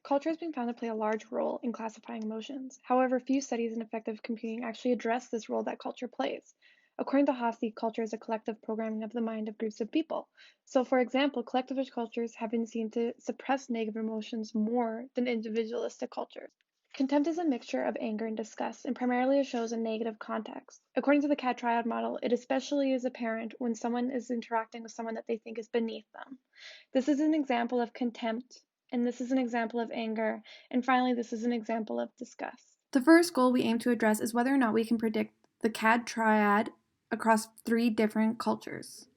Culture has been found to play a large role in classifying emotions. However, few studies in effective computing actually address this role that culture plays. According to Hofstede, culture is a collective programming of the mind of groups of people. So, for example, collectivist cultures have been seen to suppress negative emotions more than individualistic cultures. Contempt is a mixture of anger and disgust, and primarily shows a negative context. According to the CAD triad model, it especially is apparent when someone is interacting with someone that they think is beneath them. This is an example of contempt, and this is an example of anger, and finally, this is an example of disgust. The first goal we aim to address is whether or not we can predict the CAD triad across 3 different cultures.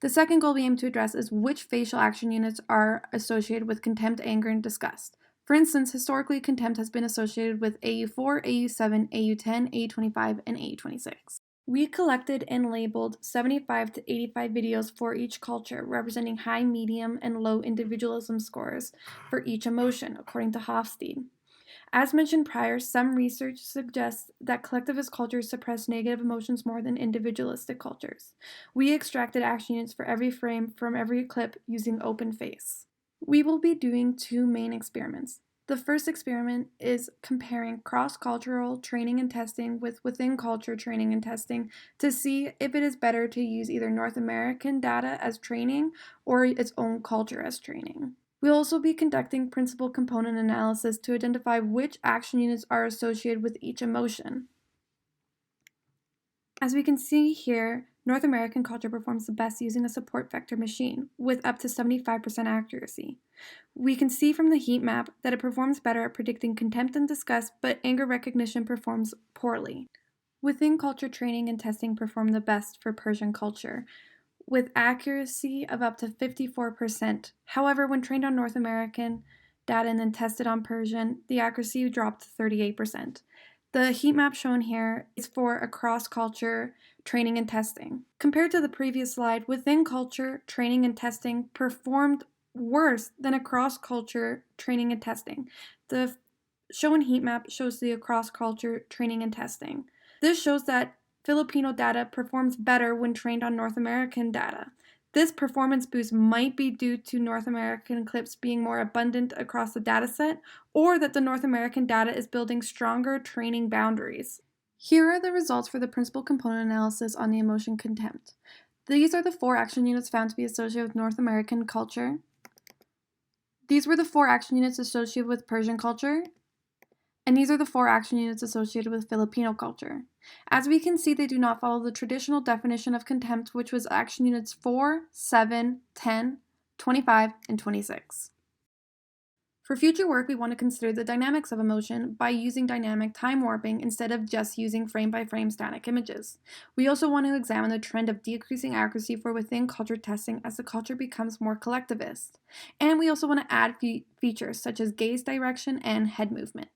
The second goal we aim to address is which facial action units are associated with contempt, anger, and disgust. For instance, historically, contempt has been associated with AU4, AU7, AU10, AU25, and AU26. We collected and labeled 75 to 85 videos for each culture, representing high, medium, and low individualism scores for each emotion, according to Hofstede. As mentioned prior, some research suggests that collectivist cultures suppress negative emotions more than individualistic cultures. We extracted action units for every frame from every clip using OpenFace. We will be doing 2 main experiments. The first experiment is comparing cross-cultural training and testing with within-culture training and testing to see if it is better to use either North American data as training or its own culture as training. We'll also be conducting principal component analysis to identify which action units are associated with each emotion. As we can see here, North American culture performs the best using a support vector machine, with up to 75% accuracy. We can see from the heat map that it performs better at predicting contempt and disgust, but anger recognition performs poorly. Within culture training and testing perform the best for Persian culture, with accuracy of up to 54%. However, when trained on North American data and then tested on Persian, the accuracy dropped to 38%. The heat map shown here is for across culture training and testing. Compared to the previous slide, within culture training and testing performed worse than across culture training and testing. The shown heat map shows the across culture training and testing. This shows that Filipino data performs better when trained on North American data. This performance boost might be due to North American clips being more abundant across the dataset, or that the North American data is building stronger training boundaries. Here are the results for the principal component analysis on the emotion contempt. These are the 4 action units found to be associated with North American culture. These were the 4 action units associated with Persian culture. And these are the 4 action units associated with Filipino culture. As we can see, they do not follow the traditional definition of contempt, which was action units 4, 7, 10, 25, and 26. For future work, we want to consider the dynamics of emotion by using dynamic time warping instead of just using frame-by-frame static images. We also want to examine the trend of decreasing accuracy for within culture testing as the culture becomes more collectivist. And we also want to add features such as gaze direction and head movement.